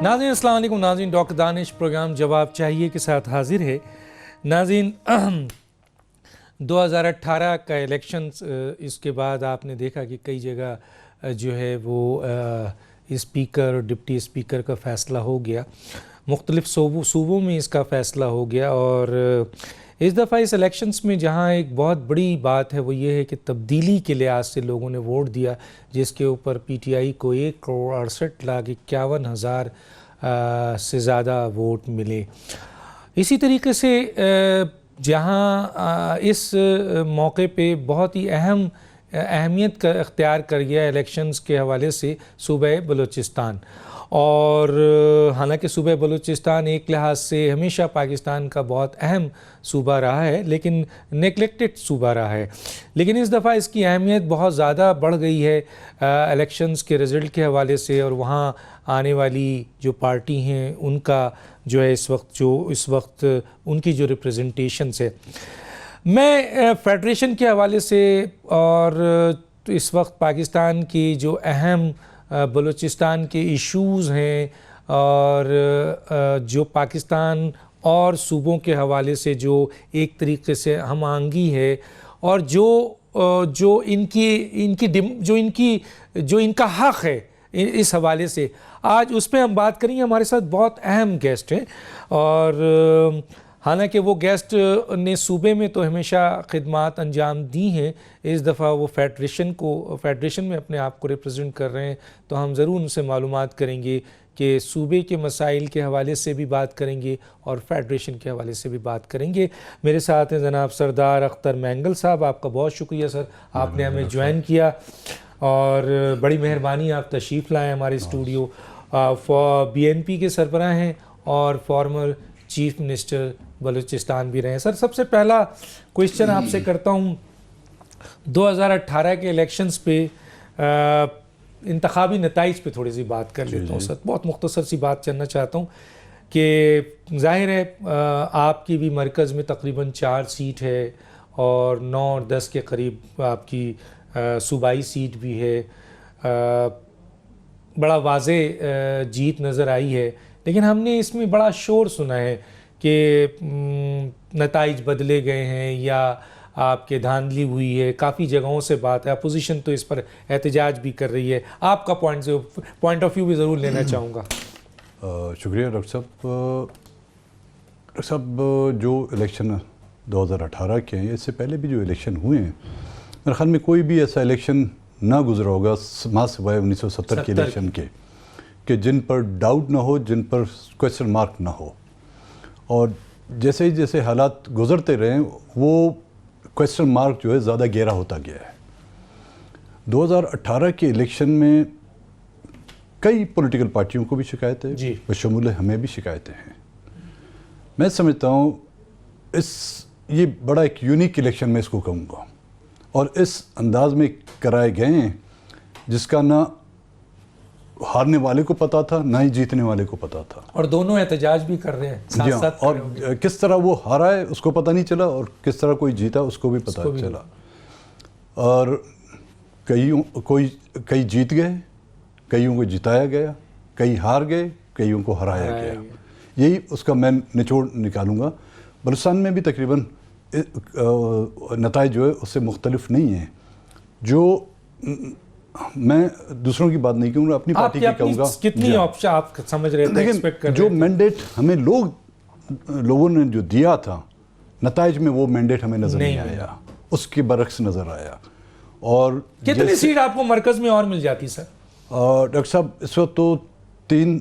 ناظرین السلام علیکم. ناظرین ڈاکٹر دانش پروگرام جواب چاہیے کے ساتھ حاضر ہے. ناظرین 2018 کا الیکشنز، اس کے بعد آپ نے دیکھا کہ کئی جگہ جو ہے وہ اسپیکر اور ڈپٹی اسپیکر کا فیصلہ ہو گیا، مختلف صوبوں میں اس کا فیصلہ ہو گیا. اور اس دفعہ اس الیکشنز میں جہاں ایک بہت بڑی بات ہے وہ یہ ہے کہ تبدیلی کے لحاظ سے لوگوں نے ووٹ دیا، جس کے اوپر پی ٹی آئی کو 1,68,51,000 سے زیادہ ووٹ ملے. اسی طریقے سے جہاں اس موقع پہ بہت ہی اہمیت کا اختیار کر گیا الیکشنز کے حوالے سے صوبہ بلوچستان. اور حالانکہ صوبہ بلوچستان ایک لحاظ سے ہمیشہ پاکستان کا بہت اہم صوبہ رہا ہے لیکن نیگلیکٹڈ صوبہ رہا ہے، لیکن اس دفعہ اس کی اہمیت بہت زیادہ بڑھ گئی ہے الیکشنز کے رزلٹ کے حوالے سے، اور وہاں آنے والی جو پارٹی ہیں ان کا جو ہے اس وقت ان کی جو ریپریزنٹیشنز ہے. میں فیڈریشن کے حوالے سے اور اس وقت پاکستان کی جو اہم بلوچستان کے ایشوز ہیں اور جو پاکستان اور صوبوں کے حوالے سے جو ایک طریقے سے ہم آہنگی ہے اور جو ان کا حق ہے اس حوالے سے، آج اس پہ ہم بات کریں گے. ہمارے ساتھ بہت اہم گیسٹ ہیں، اور حالانکہ وہ گیسٹ نے صوبے میں تو ہمیشہ خدمات انجام دی ہیں، اس دفعہ وہ فیڈریشن میں اپنے آپ کو ریپرزینٹ کر رہے ہیں، تو ہم ضرور ان سے معلومات کریں گے کہ صوبے کے مسائل کے حوالے سے بھی بات کریں گے اور فیڈریشن کے حوالے سے بھی بات کریں گے. میرے ساتھ ہیں جناب سردار اختر مینگل صاحب. آپ کا بہت شکریہ سر، آپ نے ہمیں جوائن کیا اور بڑی مہربانی آپ تشریف لائیں ہمارے اسٹوڈیو. بی این پی کے سربراہ ہیں اور فارمر چیف منسٹر بلوچستان بھی رہے ہیں. سر، سب سے پہلا کوئسچن آپ سے کرتا ہوں، 2018 کے الیکشنز پہ انتخابی نتائج پہ تھوڑی سی بات کر لیتا ہوں سر. بہت مختصر سی بات کرنا چاہتا ہوں کہ ظاہر ہے آپ کی بھی مرکز میں تقریباً 4 سیٹ ہے اور 9 اور 10 کے قریب آپ کی صوبائی سیٹ بھی ہے. بڑا واضح جیت نظر آئی ہے، لیکن ہم نے اس میں بڑا شور سنا ہے کہ نتائج بدلے گئے ہیں یا آپ کے دھاندلی ہوئی ہے. کافی جگہوں سے بات ہے، اپوزیشن تو اس پر احتجاج بھی کر رہی ہے. آپ کا پوائنٹ آف ویو بھی ضرور لینا چاہوں گا. شکریہ ڈاکٹر صاحب. ڈاکٹر صاحب، جو الیکشن 2018 کے ہیں، اس سے پہلے بھی جو الیکشن ہوئے ہیں، میرے خیال میں کوئی بھی ایسا الیکشن نہ گزرا ہوگا ماں سوائے 1970 کے الیکشن کے کہ جن پر ڈاؤٹ نہ ہو، جن پر کویسچن مارک نہ ہو. اور جیسے جیسے حالات گزرتے رہے وہ کویسچن مارک جو ہے زیادہ گہرا ہوتا گیا ہے. 2018 کے الیکشن میں کئی پولیٹیکل پارٹیوں کو بھی شکایتیں ہیں، بشمول ہمیں بھی شکایتیں ہیں. میں سمجھتا ہوں یہ بڑا ایک یونیک الیکشن میں اس کو کہوں گا، اور اس انداز میں کرائے گئے ہیں جس کا نہ ہارنے والے کو پتا تھا نہ ہی جیتنے والے کو پتا تھا. اور دونوں احتجاج بھی کر رہے ہیں ساتھ ساتھ. اور کس طرح وہ ہارا ہے اس کو پتہ نہیں چلا، اور کس طرح کوئی جیتا اس کو بھی پتہ چلا. اور کئی جیت گئے، کئیوں کو جتایا گیا، کئی ہار گئے، کئیوں کو ہرایا گیا. یہی اس کا میں نچوڑ نکالوں گا. بلوچستان میں بھی تقریباً نتائج جو ہے اس سے مختلف نہیں ہیں. جو میں دوسروں کی بات نہیں کہوں گا، اپنی پارٹی کی کہوں گا. کتنی آپشن آپ سمجھ رہے تھے، ایکسپیکٹ کر رہے تھے؟ جو مینڈیٹ ہمیں لوگوں نے جو دیا تھا، نتائج میں وہ مینڈیٹ ہمیں نظر نہیں آیا، اس کے برعکس نظر آیا. اور کتنی سیٹ آپ کو مرکز میں اور مل جاتی سر؟ ڈاکٹر صاحب اس وقت تو تین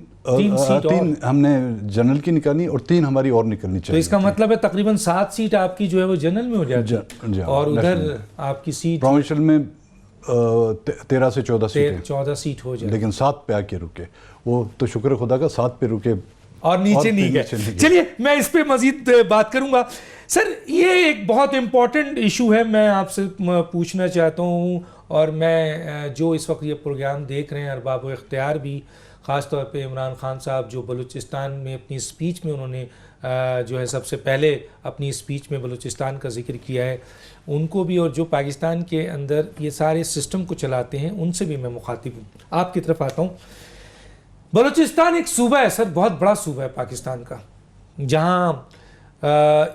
ہم نے جنرل کی نکالنی اور 3 ہماری اور نکلنی چاہیے. تو اس کا مطلب ہے تقریباً 7 سیٹ آپ کی جو ہے وہ جنرل میں ہو جاتی ہے، اور ادھر آپ کی سیٹ پروونشل میں 13 سے 14 سیٹ ہو جائے، لیکن 7 پہ آ کے رکے. وہ تو شکر خدا کا 7 پہ رکے اور نیچے نہیں گئے. چلیے میں اس پہ مزید بات کروں گا. سر، یہ ایک بہت امپورٹنٹ ایشو ہے، میں آپ سے پوچھنا چاہتا ہوں، اور میں جو اس وقت یہ پروگرام دیکھ رہے ہیں ارباب و اختیار بھی، خاص طور پہ عمران خان صاحب جو بلوچستان میں اپنی اسپیچ میں انہوں نے جو ہے سب سے پہلے اپنی اسپیچ میں بلوچستان کا ذکر کیا ہے، ان کو بھی، اور جو پاکستان کے اندر یہ سارے سسٹم کو چلاتے ہیں ان سے بھی میں مخاطب ہوں. آپ کی طرف آتا ہوں. بلوچستان ایک صوبہ ہے سر, بہت بڑا صوبہ ہے پاکستان کا, جہاں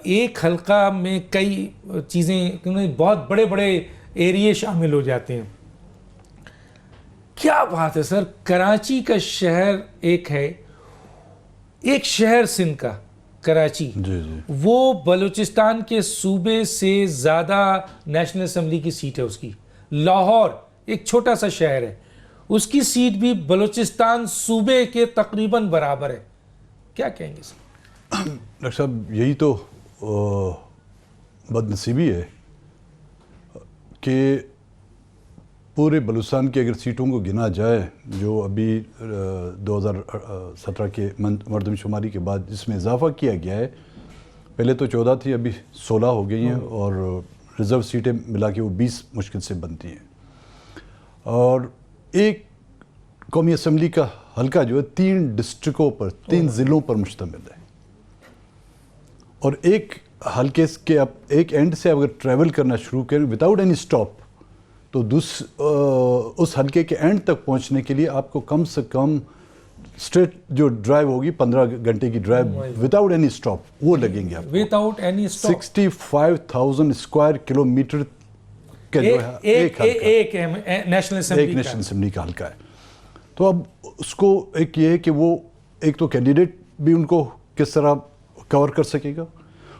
ایک حلقہ میں کئی چیزیں, بہت بڑے بڑے ایریے شامل ہو جاتے ہیں. کیا بات ہے سر, کراچی کا شہر ایک ہے, ایک شہر سندھ کا کراچی, وہ بلوچستان کے صوبے سے زیادہ نیشنل اسمبلی کی سیٹ ہے اس کی. لاہور ایک چھوٹا سا شہر ہے, اس کی سیٹ بھی بلوچستان صوبے کے تقریباً برابر ہے. کیا کہیں گے سر؟ ڈاکٹر صاحب یہی تو بد نصیبی ہے کہ پورے بلوچستان کی اگر سیٹوں کو گنا جائے, جو ابھی 2017 کے مردم شماری کے بعد جس میں اضافہ کیا گیا ہے, پہلے تو 14 تھی, ابھی 16 ہو گئی ہیں, اور ریزرو سیٹیں ملا کے وہ 20 مشکل سے بنتی ہیں. اور ایک قومی اسمبلی کا حلقہ جو ہے 3 ڈسٹرکوں پر, 3 ضلعوں پر مشتمل ہے, اور ایک حلقے کے آپ ایک اینڈ سے اگر ٹریول کرنا شروع کریں وداؤٹ اینی اسٹاپ, تو اس حلقے کے اینڈ تک پہنچنے کے لیے آپ کو کم سے کم اسٹریٹ جو ڈرائیو ہوگی 15 گھنٹے کی ڈرائیو وداؤٹ اینی اسٹاپ, وہ لگیں گے آپ کو. Without any stop 65,000 square kilometre کا جو ہے ایک نیشنل اسمبلی کا حلقہ ہے. تو اب اس کو ایک یہ ہے کہ وہ ایک تو کینڈیڈیٹ بھی ان کو کس طرح کور کر سکے گا,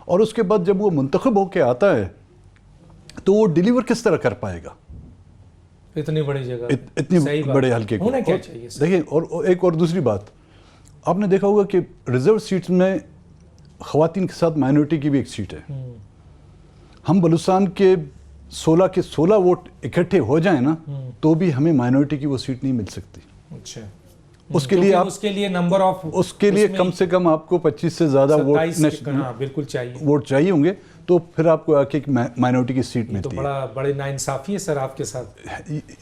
اور اس کے بعد جب وہ منتخب ہو کے آتا ہے تو وہ ڈیلیور کس طرح کر پائے گا اتنی بڑی جگہ, اتنی بڑے حلقے کو. دیکھیں, اور ایک اور دوسری بات, آپ نے دیکھا ہوگا کہ ریزرو سیٹس میں خواتین کے ساتھ مائنورٹی کی بھی ایک سیٹ ہے. ہم بلوچستان کے 16 کے 16 ووٹ اکٹھے ہو جائیں نا, تو بھی ہمیں مائنورٹی کی وہ سیٹ نہیں مل سکتی. اچھا, اس کے لیے نمبر آف, اس کے لیے کم سے کم آپ کو 25 سے زیادہ بالکل چاہیے, ووٹ چاہیے ہوں گے, تو پھر آپ کو آ کے مائنورٹی کی سیٹ ملتی ہے. تو بڑے ناانصافی ہے سر آپ کے ساتھ.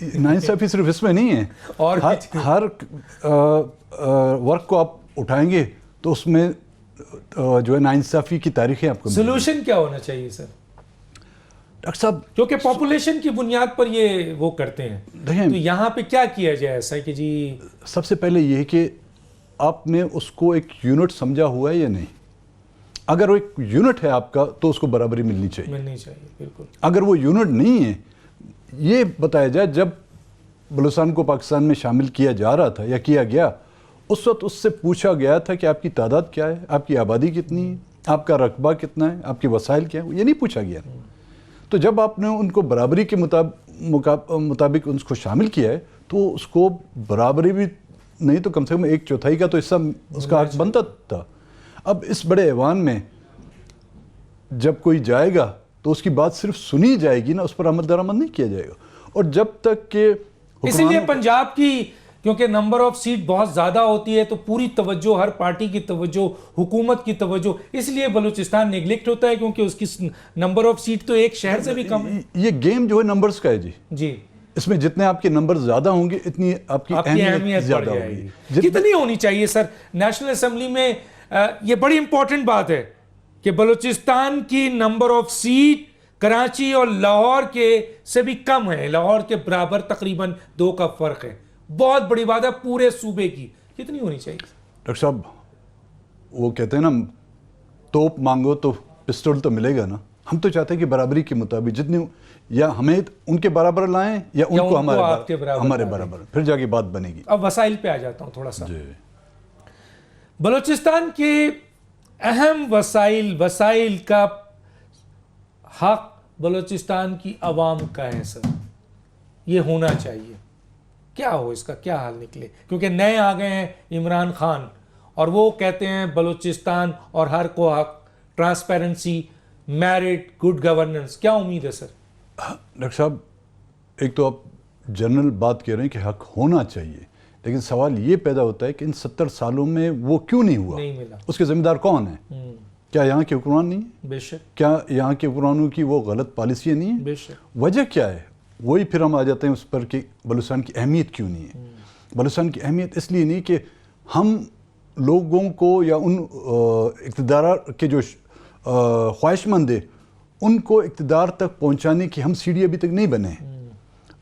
ناانصافی صرف اس میں نہیں ہے, اور ہر ورک کو آپ اٹھائیں گے تو اس میں جو ہے ناانصافی کی تاریخیں آپ کو. سولوشن کیا ہونا چاہیے سر ڈاکٹر صاحب؟ کیونکہ پاپولیشن کی بنیاد پر یہ وہ کرتے ہیں, تو یہاں پہ کیا کیا جائے ایسا کہ جی؟ سب سے پہلے یہ کہ آپ نے اس کو ایک یونٹ سمجھا ہوا ہے یا نہیں. اگر وہ ایک یونٹ ہے آپ کا تو اس کو برابری ملنی چاہیے, بالکل. اگر وہ یونٹ نہیں ہے, یہ بتایا جائے جب بلوچستان کو پاکستان میں شامل کیا جا رہا تھا یا کیا گیا, اس وقت اس سے پوچھا گیا تھا کہ آپ کی تعداد کیا ہے, آپ کی آبادی کتنی ہے, آپ کا رقبہ کتنا ہے, آپ کے وسائل کیا ہے, یہ نہیں پوچھا گیا. تو جب آپ نے ان کو برابری کے مطابق ان کو شامل کیا ہے, تو اس کو برابری بھی نہیں تو کم سے کم 1/4 کا تو حصہ اس کا حق بنتا تھا. اب اس بڑے ایوان میں جب کوئی جائے گا تو اس کی بات صرف سنی جائے گی نا, اس پر عمل درآمد نہیں کیا جائے گا. اور جب تک کہ اسی لیے پنجاب کی, کیونکہ نمبر آف سیٹ بہت زیادہ ہوتی ہے, تو پوری توجہ, ہر پارٹی کی توجہ, حکومت کی توجہ, اس لیے بلوچستان نیگلیکٹ ہوتا ہے کیونکہ اس کی نمبر آف سیٹ تو ایک شہر سے بھی کم ہے. یہ گیم جو ہے نمبرز کا ہے جی, اس میں جتنے آپ کے نمبر زیادہ ہوں گے اتنی آپ کی اہمیت زیادہ ہوگی. کتنی ہونی چاہیے سر نیشنل اسمبلی میں؟ یہ بڑی امپورٹنٹ بات ہے کہ بلوچستان کی نمبر آف سیٹ کراچی اور لاہور کے سے بھی کم ہے, لاہور کے برابر تقریباً 2 کا فرق ہے. بہت بڑی بات ہے پورے صوبے کی. کتنی ہونی چاہیے ڈاکٹر صاحب؟ وہ کہتے ہیں نا, توپ مانگو تو پسٹل تو ملے گا نا. ہم تو چاہتے ہیں کہ برابری کے مطابق جتنی, یا ہمیں ان کے برابر لائیں یا ان کو ہمارے برابر, پھر جا کے بات بنے گی. اب وسائل پہ آ جاتا ہوں تھوڑا سا. بلوچستان کے اہم وسائل کا حق بلوچستان کی عوام کا ہے سر, یہ ہونا چاہیے. کیا ہو اس کا کیا حال نکلے؟ کیونکہ نئے آ گئے ہیں عمران خان, اور وہ کہتے ہیں بلوچستان اور ہر کو حق, ٹرانسپیرنسی, میرٹ, گڈ گورننس. کیا امید ہے سر؟ ڈاکٹر صاحب, ایک تو آپ جنرل بات کہہ رہے ہیں کہ حق ہونا چاہیے, لیکن سوال یہ پیدا ہوتا ہے کہ ان 70 سالوں میں وہ کیوں نہیں ہوا؟ نہیں ملا. اس کے ذمہ دار کون ہیں؟ کیا یہاں کے حکمران نہیں ہیں؟ بے شک. کیا یہاں کے حکمرانوں کی وہ غلط پالیسیاں نہیں ہیں؟ بے شک. وجہ کیا ہے؟ وہی پھر ہم آ جاتے ہیں اس پر کہ بلوچستان کی اہمیت کیوں نہیں ہے. بلوچستان کی اہمیت اس لیے نہیں کہ ہم لوگوں کو یا ان اقتدار کے جو خواہش مند ہیں ان کو اقتدار تک پہنچانے کی ہم سیڑھی ابھی تک نہیں بنے.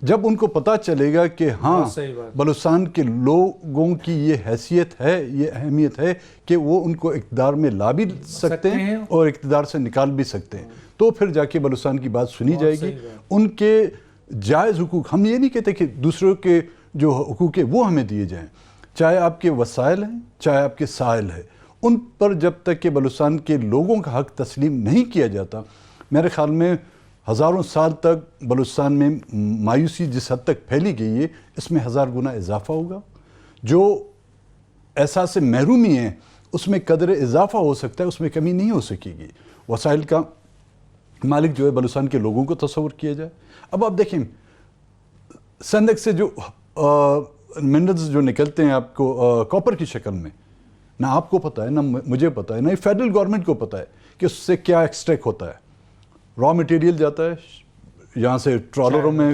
جب ان کو پتہ چلے گا کہ ہاں صحیح بات، بلوچستان کے لوگوں کی یہ حیثیت ہے، یہ اہمیت ہے کہ وہ ان کو اقتدار میں لا بھی سکتے ہیں اور اقتدار سے نکال بھی سکتے ہیں، تو پھر جا کے بلوچستان کی بات سنی جائے گی. ان کے جائز حقوق، ہم یہ نہیں کہتے کہ دوسروں کے جو حقوق ہیں وہ ہمیں دیے جائیں، چاہے آپ کے وسائل ہیں چاہے آپ کے سائل ہے، ان پر جب تک کہ بلوچستان کے لوگوں کا حق تسلیم نہیں کیا جاتا، میرے خیال میں ہزاروں سال تک بلوچستان میں مایوسی جس حد تک پھیلی گئی ہے، اس میں 1000 گنا اضافہ ہوگا. جو احساس محرومی ہے اس میں قدر اضافہ ہو سکتا ہے، اس میں کمی نہیں ہو سکے گی. وسائل کا مالک جو ہے بلوچستان کے لوگوں کو تصور کیا جائے. اب آپ دیکھیں سندھ سے جو منرلز جو نکلتے ہیں آپ کو کاپر کی شکل میں، نہ آپ کو پتہ ہے نہ مجھے پتہ ہے نہ فیڈرل گورنمنٹ کو پتہ ہے کہ اس سے کیا ایکسٹریکٹ ہوتا ہے. را مٹیریل جاتا ہے یہاں سے ٹرالروں میں،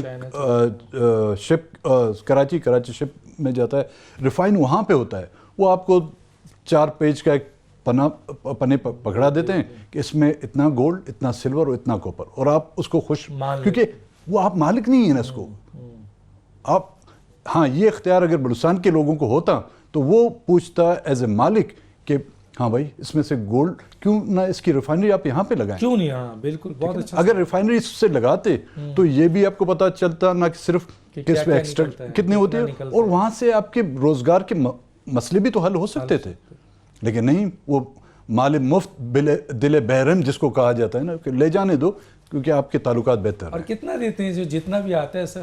شپ کراچی شپ میں جاتا ہے، ریفائن وہاں پہ ہوتا ہے. وہ آپ کو 4 پیج کا ایک پنے پکڑا دیتے ہیں کہ اس میں اتنا گولڈ، اتنا سلور اور اتنا کوپر، اور آپ اس کو خوش، کیونکہ وہ آپ مالک نہیں ہیں نا اس کو. آپ ہاں یہ اختیار اگر بلوچستان کے لوگوں کو ہوتا تو وہ پوچھتا ایز اے مالک کہ ہاں بھائی اس میں سے گولڈ کیوں نہ اس کی ریفائنری آپ یہاں پہ لگائیں، کیوں نہیں. ہاں بالکل، بہت اچھا. اگر ریفائنری اس سے لگاتے تو یہ بھی آپ کو پتہ چلتا نہ کہ صرف کس پہ ایکسٹرا کتنے ہوتے ہیں، اور وہاں سے آپ کے روزگار کے مسئلے بھی تو حل ہو سکتے تھے. لیکن نہیں، وہ مال مفت دل بحرم جس کو کہا جاتا ہے نا، کہ لے جانے دو کیونکہ آپ کے تعلقات بہتر ہیں. اور کتنا دیتے ہیں؟ جو جتنا بھی آتا ہے سر،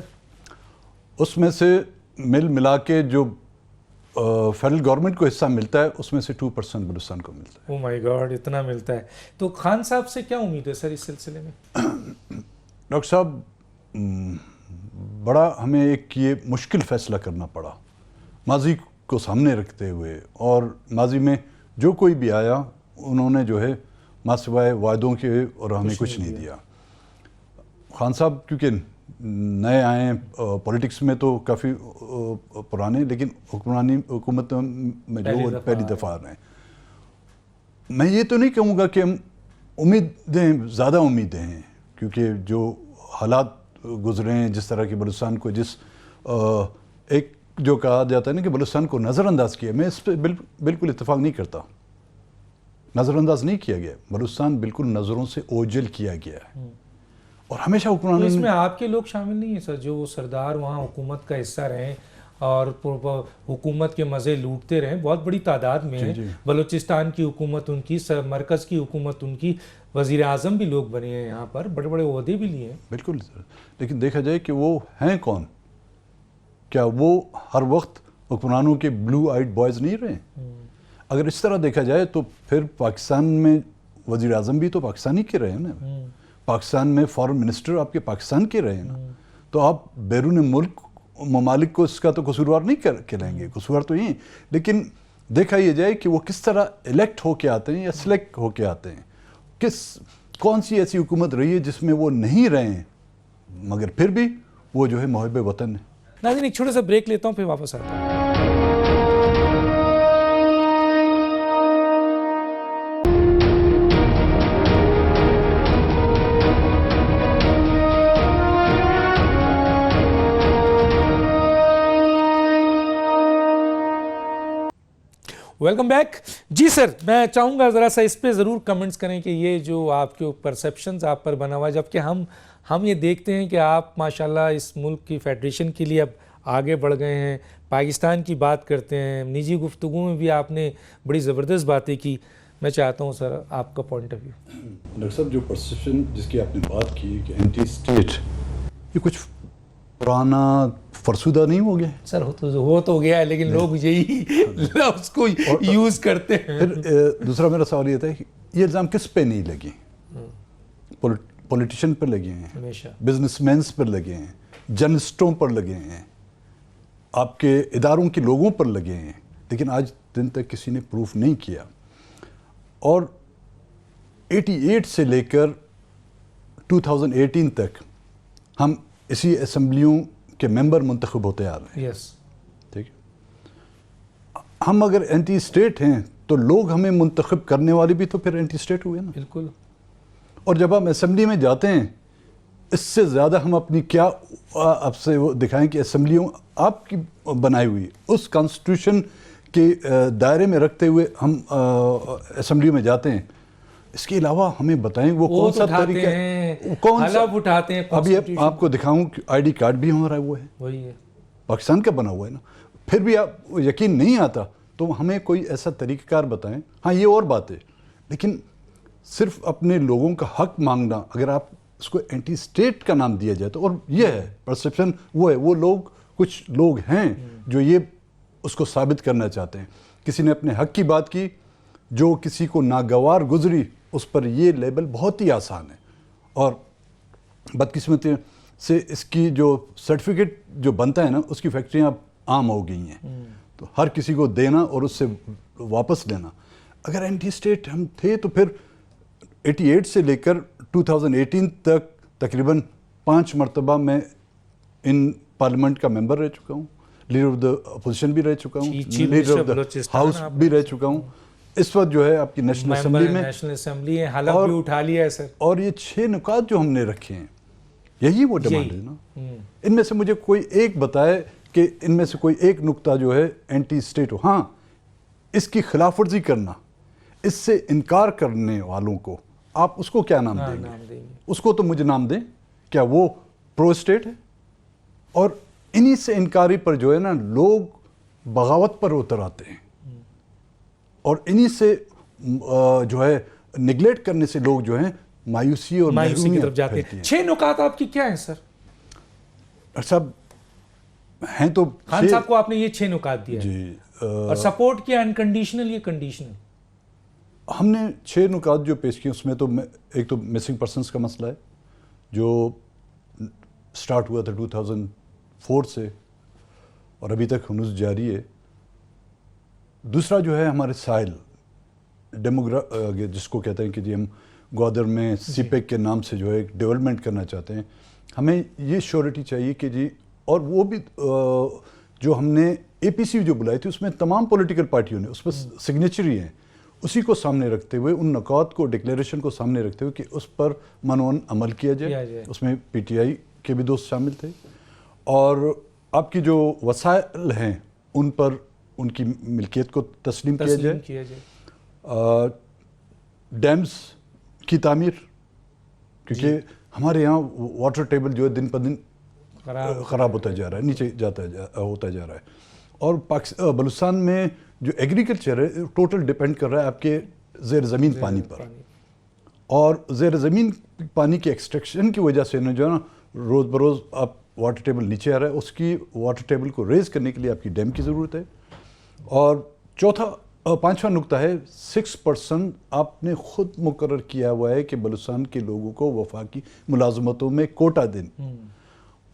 اس میں سے ملا کے جو فیڈرل گورنمنٹ کو حصہ ملتا ہے اس میں سے 2% بلوچستان کو ملتا ہے. او مائی گاڈ، اتنا ملتا ہے. تو خان صاحب سے کیا امید ہے سر اس سلسلے میں؟ ڈاکٹر صاحب، بڑا ہمیں ایک یہ مشکل فیصلہ کرنا پڑا ماضی کو سامنے رکھتے ہوئے، اور ماضی میں جو کوئی بھی آیا انہوں نے جو ہے ماں سوائے وعدوں کے اور ہمیں کچھ نہیں دیا. خان صاحب کیونکہ نئے آئے ہیں پولیٹکس میں تو کافی پرانے، لیکن حکومت میں جو وہ پہلی دفعہ آ رہے ہیں. میں یہ تو نہیں کہوں گا کہ ہم زیادہ امیدیں ہیں، کیونکہ جو حالات گزرے ہیں، جس طرح کی بلوچستان کو جس ایک جو کہا جاتا ہے نا کہ بلوچستان کو نظر انداز کیا، میں اس پہ بالکل اتفاق نہیں کرتا. نظر انداز نہیں کیا گیا، بلوچستان بالکل نظروں سے اوجھل کیا گیا ہے. اور ہمیشہ حکمرانوں، اس میں آپ کے لوگ شامل نہیں ہیں سر، جو وہ سردار وہاں حکومت کا حصہ رہے اور حکومت کے مزے لوٹتے رہے، بہت بڑی تعداد میں ہیں. بلوچستان کی حکومت ان کی، مرکز کی حکومت ان کی، وزیر اعظم بھی لوگ بنے ہیں یہاں پر، بڑے بڑے عہدے بھی لیے ہیں. بالکل سر، لیکن دیکھا جائے کہ وہ ہیں کون؟ کیا وہ ہر وقت حکمرانوں کے بلو آئیڈ بوائز نہیں رہے؟ اگر اس طرح دیکھا جائے تو پھر پاکستان میں وزیر اعظم بھی تو پاکستانی کے رہے ہیں نا، پاکستان میں فارن منسٹر آپ کے پاکستان کے رہے ہیں نا. تو آپ بیرون ملک ممالک کو اس کا تو قصوروار نہیں کہلائیں گے، قصوروار تو یہ. لیکن دیکھا یہ جائے کہ وہ کس طرح الیکٹ ہو کے آتے ہیں یا سلیکٹ ہو کے آتے ہیں، کون سی ایسی حکومت رہی ہے جس میں وہ نہیں رہے ہیں مگر پھر بھی وہ جو ہے محب وطن ہے. ناظرین ایک چھوٹا سا بریک لیتا ہوں، پھر واپس آتا ہوں. Welcome back. جی سر، میں چاہوں گا ذرا سا اس پہ ضرور کمنٹس کریں کہ یہ جو آپ کے پرسیپشنز آپ پر بنا ہوا ہے، جبکہ ہم یہ دیکھتے ہیں کہ آپ ماشاءاللہ اس ملک کی فیڈریشن کے لیے اب آگے بڑھ گئے ہیں، پاکستان کی بات کرتے ہیں، نجی گفتگو میں بھی آپ نے بڑی زبردست باتیں کی. میں چاہتا ہوں سر آپ کا پوائنٹ آف ویو. ڈاکٹر صاحب، جو پرسیپشن جس کی آپ نے بات کی کہ اینٹی اسٹیٹ، یہ کچھ پرانا فرسودہ نہیں ہو گیا سر؟ ہو تو گیا ہے، لیکن لوگ یہی لفظ کو یوز کرتے ہیں. پھر دوسرا میرا سوال یہ تھا کہ یہ الزام کس پہ نہیں لگے؟ پولیٹیشین پر لگے ہیں، ہمیشہ بزنس مینس پر لگے ہیں، جرنلسٹوں پر لگے ہیں، آپ کے اداروں کے لوگوں پر لگے ہیں، لیکن آج دن تک کسی نے پروف نہیں کیا. اور 88 سے لے کر 2018 تک ہم اسی اسمبلیوں کے ممبر منتخب ہوتے آ رہے ہیں. یس، ٹھیک ہے. ہم اگر اینٹی اسٹیٹ ہیں تو لوگ ہمیں منتخب کرنے والے بھی تو پھر اینٹی اسٹیٹ ہوئے نا. بالکل. اور جب ہم اسمبلی میں جاتے ہیں اس سے زیادہ ہم اپنی کیا آپ سے وہ دکھائیں کہ اسمبلیوں آپ کی بنائی ہوئی اس کانسٹیٹیوشن کے دائرے میں رکھتے ہوئے ہم اسمبلیوں میں جاتے ہیں. اس کے علاوہ ہمیں بتائیں وہ کون سا طریقہ ہے, کون سا اٹھاتے ہیں. ابھی آپ کو دکھاؤں کہ آئی ڈی کارڈ بھی ہمارا وہ ہے, وہی ہے پاکستان کا بنا ہوا ہے نا. پھر بھی آپ یقین نہیں آتا تو ہمیں کوئی ایسا طریقہ کار بتائیں. ہاں یہ اور بات ہے, لیکن صرف اپنے لوگوں کا حق مانگنا, اگر آپ اس کو اینٹی اسٹیٹ کا نام دیا جائے تو, اور یہ ہے پرسیپشن وہ ہے, وہ لوگ کچھ لوگ ہیں جو یہ اس کو ثابت کرنا چاہتے ہیں. کسی نے اپنے حق کی بات کی جو کسی کو ناگوار گزری, اس پر یہ لیبل بہت ہی آسان ہے. اور بدقسمتی سے اس کی جو سرٹیفکیٹ جو بنتا ہے نا, اس کی فیکٹریاں اب عام ہو گئی ہیں, تو ہر کسی کو دینا اور اس سے واپس لینا. اگر اینٹی اسٹیٹ ہم تھے تو پھر 88 سے لے کر 2018 تک تقریباً 5 مرتبہ میں ان پارلیمنٹ کا ممبر رہ چکا ہوں, لیڈر آف دا اپوزیشن بھی رہ چکا ہوں, لیڈر آف دا ہاؤس بھی رہ چکا ہوں. اس وقت جو ہے آپ کی نیشنل اسمبلی میں نیشنل اسمبلی ہے, حلف بھی اٹھا لیا ہے سر. اور یہ 6 نکات جو ہم نے رکھے ہیں, یہی وہ ڈیمانڈ ہے نا. ان میں سے مجھے کوئی ایک بتائے کہ ان میں سے کوئی ایک نکتہ جو ہے اینٹی اسٹیٹ ہو. ہاں, اس کی خلاف ورزی کرنا, اس سے انکار کرنے والوں کو آپ اس کو کیا نام دیں گے؟ اس کو تو مجھے نام دیں, کیا وہ پرو اسٹیٹ ہے؟ اور انہی سے انکاری پر جو ہے نا لوگ بغاوت پر اتر آتے ہیں, اور انہی سے جو ہے نگلیکٹ کرنے سے لوگ جو ہیں مایوسی اور مایوسی کی طرف جاتے ہیں. 6 نکات آپ کی کیا ہیں سر؟ صاحب ہیں تو خان صاحب کو آپ نے یہ 6 نکات دیا جی, اور سپورٹ کیا انکنڈیشنل, یہ کنڈیشنل. ہم نے 6 نکات جو پیش کیے اس میں تو ایک تو مسنگ پرسنس کا مسئلہ ہے جو سٹارٹ ہوا تھا 2004 سے اور ابھی تک ہنوز جاری ہے. دوسرا جو ہے ہمارے سائل جس کو کہتے ہیں کہ جی ہم گوادر میں سی پیک کے نام سے جو ہے ایک ڈیولپمنٹ کرنا چاہتے ہیں. ہمیں یہ شیورٹی چاہیے کہ جی, اور وہ بھی جو ہم نے اے پی سی جو بلائی تھی اس میں تمام پولیٹیکل پارٹیوں نے اس پر سگنیچری ہیں, اسی کو سامنے رکھتے ہوئے, ان نکات کو, ڈکلیریشن کو سامنے رکھتے ہوئے کہ اس پر منون عمل کیا جائے. اس میں پی ٹی آئی کے بھی دوست شامل تھے, اور آپ کی جو وسائل ہیں ان پر ان کی ملکیت کو تسلیم کیا جائے. ڈیمز کی تعمیر, کیونکہ ہمارے یہاں واٹر ٹیبل جو ہے دن پر دن خراب ہوتا جا رہا ہے, نیچے ہوتا جا رہا ہے. اور بلوچستان میں جو ایگریکلچر ہے ٹوٹل ڈیپینڈ کر رہا ہے آپ کے زیر زمین پانی پر, اور زیر زمین پانی کی ایکسٹریکشن کی وجہ سے جو ہے نا روز بروز آپ واٹر ٹیبل نیچے آ رہا ہے. اس کی واٹر ٹیبل کو ریز کرنے کے لیے آپ کی ڈیم کی ضرورت ہے. اور پانچواں نکتہ ہے 6% آپ نے خود مقرر کیا ہوا ہے کہ بلوچستان کے لوگوں کو وفاقی ملازمتوں میں کوٹا دیں.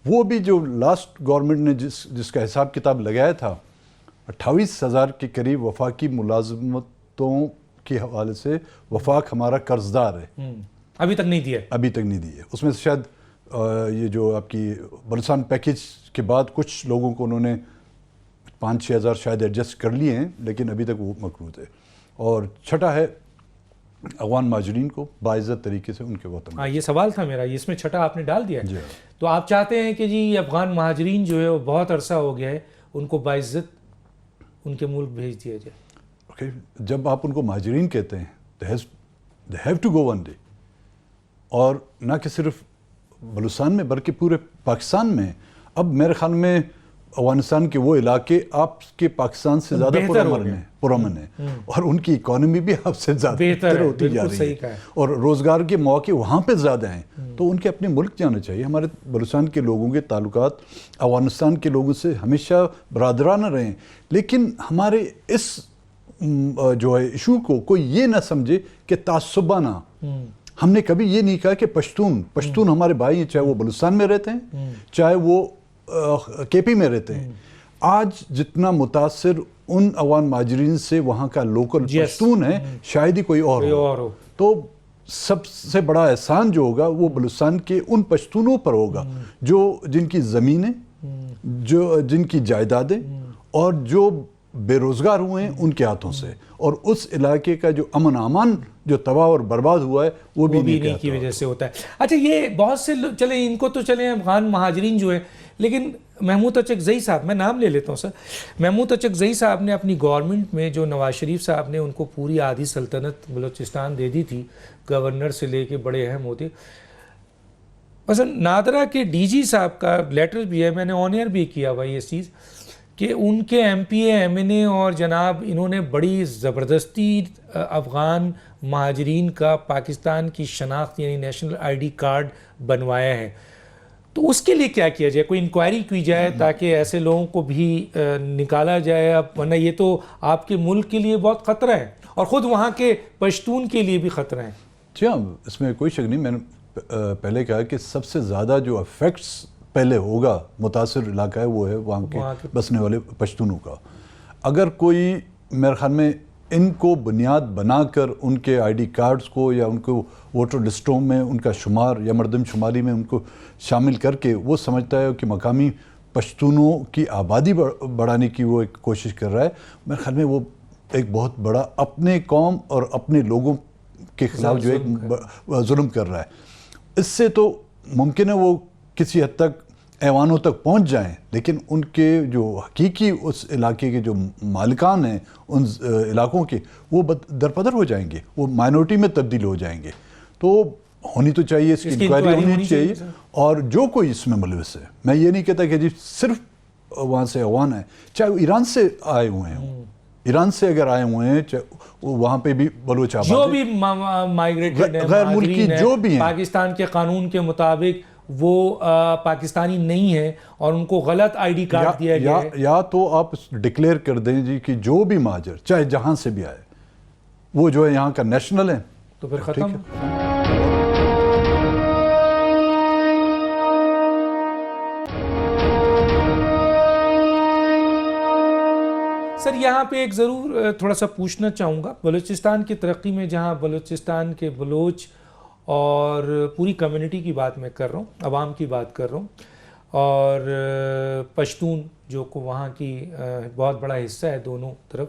وہ بھی جو لاسٹ گورنمنٹ نے جس کا حساب کتاب لگایا تھا 28,000 کے قریب وفاقی ملازمتوں کے حوالے سے وفاق ہمارا قرض دار ہے, ابھی تک نہیں دیا. اس میں سے شاید یہ جو آپ کی بلوچستان پیکیج کے بعد کچھ لوگوں کو انہوں نے 5-6 ہزار شاید ایڈجسٹ کر لیے ہیں, لیکن ابھی تک وہ مقروض ہے. اور چھٹا ہے افغان مہاجرین کو باعزت طریقے سے ان کے وطن. ہاں, یہ سوال تھا میرا, اس میں چھٹا آپ نے ڈال دیا. تو آپ چاہتے ہیں کہ جی افغان مہاجرین جو ہے وہ بہت عرصہ ہو گیا ہے, ان کو باعزت ان کے ملک بھیج دیا جائے. اوکے, جب آپ ان کو مہاجرین کہتے ہیں they have to go one day, اور نہ کہ صرف بلوچستان میں بلکہ پورے پاکستان میں. اب میرے خیال میں افغانستان کے وہ علاقے آپ کے پاکستان سے زیادہ پرامن ہیں, اور ان کی اکانومی بھی آپ سے زیادہ بہتر ہوتی جا رہی ہے, اور روزگار کے مواقع وہاں پہ زیادہ ہیں. تو ان کے اپنے ملک جانا چاہیے. ہمارے بلوچستان کے لوگوں کے تعلقات افغانستان کے لوگوں سے ہمیشہ برادرانہ رہے ہیں, لیکن ہمارے اس جو ہے ایشو کو کوئی یہ نہ سمجھے کہ تعصبانہ. ہم نے کبھی یہ نہیں کہا کہ پشتون ہمارے بھائی ہیں, چاہے وہ بلوچستان میں رہتے ہیں چاہے وہ کے پی میں رہتے ہیں. آج جتنا متاثر ان افغان مہاجرین سے وہاں کا لوکل پشتون ہے, شاید ہی کوئی اور ہو. تو سب سے بڑا احسان جو ہوگا وہ بلوچستان کے ان پشتونوں پر ہوگا جن کی زمینیں, جن کی جائیدادیں, اور جو بے روزگار ہوئے ہیں ان کے ہاتھوں سے، اور اس علاقے کا جو امن امان جو تباہ اور برباد ہوا ہے وہ بھی انہیں کی وجہ سے ہوتا ہے. اچھا یہ بہت سے چلیں ان کو تو چلیں افغان مہاجرین جو ہیں، لیکن محمود اچکزئی صاحب، میں نام لے لیتا ہوں سر، محمود اچکزئی صاحب نے اپنی گورنمنٹ میں جو نواز شریف صاحب نے ان کو پوری آدھی سلطنت بلوچستان دے دی تھی، گورنر سے لے کے بڑے اہم ہوتے. مثلا نادرا کے ڈی جی صاحب کا لیٹر بھی ہے، میں نے آن ایئر بھی کیا ہوا یہ چیز، کہ ان کے M P A M N A اور جناب انہوں نے بڑی زبردستی افغان مہاجرین کا پاکستان کی شناخت یعنی نیشنل آئی ڈی کارڈ بنوایا ہے. تو اس کے لیے کیا کیا جائے؟ کوئی انکوائری کی جائے تاکہ ایسے لوگوں کو بھی نکالا جائے. اب ورنہ یہ تو آپ کے ملک کے لیے بہت خطرہ ہے اور خود وہاں کے پشتون کے لیے بھی خطرہ ہے. جی ہاں، اس میں کوئی شک نہیں. میں نے پہلے کہا کہ سب سے زیادہ جو افیکٹس پہلے ہوگا متاثر علاقہ ہے وہ ہے وہاں کے بسنے والے پشتونوں کا. اگر کوئی میرے خیال میں ان کو بنیاد بنا کر ان کے آئی ڈی کارڈز کو یا ان کو ووٹر لسٹوں میں ان کا شمار یا مردم شماری میں ان کو شامل کر کے وہ سمجھتا ہے کہ مقامی پشتونوں کی آبادی بڑھانے کی وہ ایک کوشش کر رہا ہے، میرے خیال میں وہ ایک بہت بڑا اپنے قوم اور اپنے لوگوں کے خلاف جو ایک ظلم کر رہا ہے. اس سے تو ممکن ہے وہ کسی حد تک ایوانوں تک پہنچ جائیں، لیکن ان کے جو حقیقی اس علاقے کے جو مالکان ہیں ان علاقوں کے، وہ درپدر ہو جائیں گے، وہ مائنورٹی میں تبدیل ہو جائیں گے. تو ہونی تو چاہیے، اس کی انکوائری ہونی چاہیے. اور جو کوئی اس میں ملوث ہے، میں یہ نہیں کہتا کہ جی صرف وہاں سے افغان ہیں، چاہے وہ ایران سے آئے ہوئے ہیں، ایران سے اگر آئے ہوئے ہیں، وہاں پہ بھی بلوچ آباد جو بھی مائیگریٹڈ ہیں، غیر ملکی جو بھی ہیں، پاکستان کے قانون کے مطابق وہ پاکستانی نہیں ہیں اور ان کو غلط آئی ڈی کارڈ دیا گیا ہے. یا تو آپ ڈکلیئر کر دیں جی کہ جو بھی مہاجر چاہے جہاں سے بھی آئے وہ جو ہے یہاں کا نیشنل ہے، تو پھر ختم. سر یہاں پہ ایک ضرور تھوڑا سا پوچھنا چاہوں گا، بلوچستان کی ترقی میں جہاں بلوچستان کے بلوچ اور پوری کمیونٹی کی بات میں کر رہا ہوں، عوام کی بات کر رہا ہوں، اور پشتون جو کو وہاں کی بہت بڑا حصہ ہے دونوں طرف،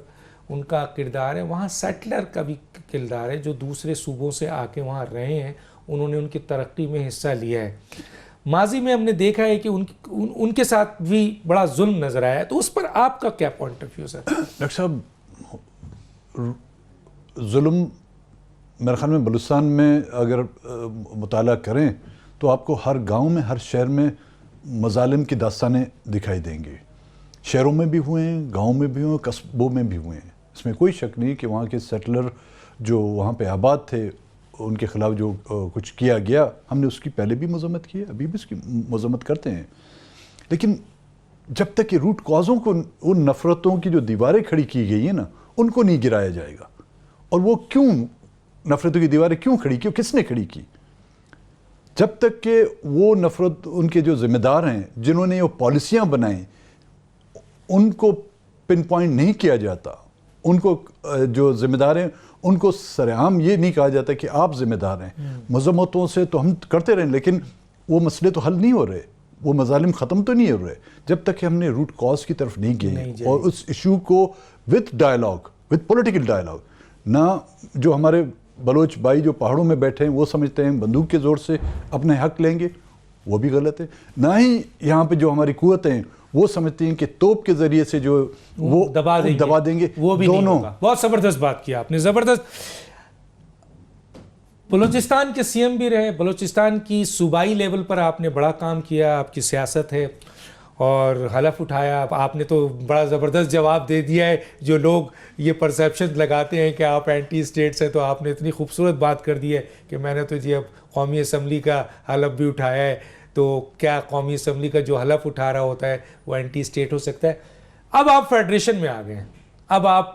ان کا کردار ہے. وہاں سیٹلر کا بھی کردار ہے جو دوسرے صوبوں سے آ کے وہاں رہے ہیں، انہوں نے ان کی ترقی میں حصہ لیا ہے. ماضی میں ہم نے دیکھا ہے کہ ان کے ساتھ بھی بڑا ظلم نظر آیا ہے، تو اس پر آپ کا کیا point of view sir? Doctor صاحب، ظلم میرے خیال میں بلوچستان میں اگر مطالعہ کریں تو آپ کو ہر گاؤں میں، ہر شہر میں مظالم کی داستانیں دکھائی دیں گی. شہروں میں بھی ہوئے ہیں، گاؤں میں بھی ہوئے ہیں، قصبوں میں بھی ہوئے ہیں. اس میں کوئی شک نہیں کہ وہاں کے سیٹلر جو وہاں پہ آباد تھے ان کے خلاف جو کچھ کیا گیا، ہم نے اس کی پہلے بھی مذمت کی ہے، ابھی بھی اس کی مذمت کرتے ہیں. لیکن جب تک کہ روٹ کازوں کو، ان نفرتوں کی جو دیواریں کھڑی کی گئی ہیں نا، ان کو نہیں گرایا جائے گا. اور وہ کیوں نفرتوں کی دیواریں کیوں کھڑی کی، کس نے کھڑی کی؟ جب تک کہ وہ نفرت، ان کے جو ذمہ دار ہیں جنہوں نے یہ پالیسیاں بنائیں، ان کو پن پوائنٹ نہیں کیا جاتا، ان کو جو ذمہ دار ہیں ان کو سرعام یہ نہیں کہا جاتا کہ آپ ذمہ دار ہیں. مذمتوں سے تو ہم کرتے رہیں، لیکن وہ مسئلے تو حل نہیں ہو رہے، وہ مظالم ختم تو نہیں ہو رہے جب تک کہ ہم نے روٹ کاز کی طرف نہیں گئے اور اس ایشو کو with dialogue, with political dialogue. نہ جو ہمارے بلوچ بھائی جو پہاڑوں میں بیٹھے ہیں وہ سمجھتے ہیں بندوق کے زور سے اپنے حق لیں گے، وہ بھی غلط ہے. نہ ہی یہاں پہ جو ہماری قوتیں ہیں وہ سمجھتی ہیں کہ توپ کے ذریعے سے جو وہ دبا دیں گے، وہ بھی دونوں. بہت زبردست بات کیا آپ نے، زبردست. بلوچستان کے سی ایم بھی رہے، بلوچستان کی صوبائی لیول پر آپ نے بڑا کام کیا، آپ کی سیاست ہے اور حلف اٹھایا. آپ نے تو بڑا زبردست جواب دے دیا ہے. جو لوگ یہ پرسیپشن لگاتے ہیں کہ آپ اینٹی اسٹیٹس ہیں، تو آپ نے اتنی خوبصورت بات کر دی ہے کہ میں نے تو جی اب قومی اسمبلی کا حلف بھی اٹھایا ہے. تو کیا قومی اسمبلی کا جو حلف اٹھا رہا ہوتا ہے وہ اینٹی اسٹیٹ ہو سکتا ہے؟ اب آپ فیڈریشن میں آ گئے ہیں، اب آپ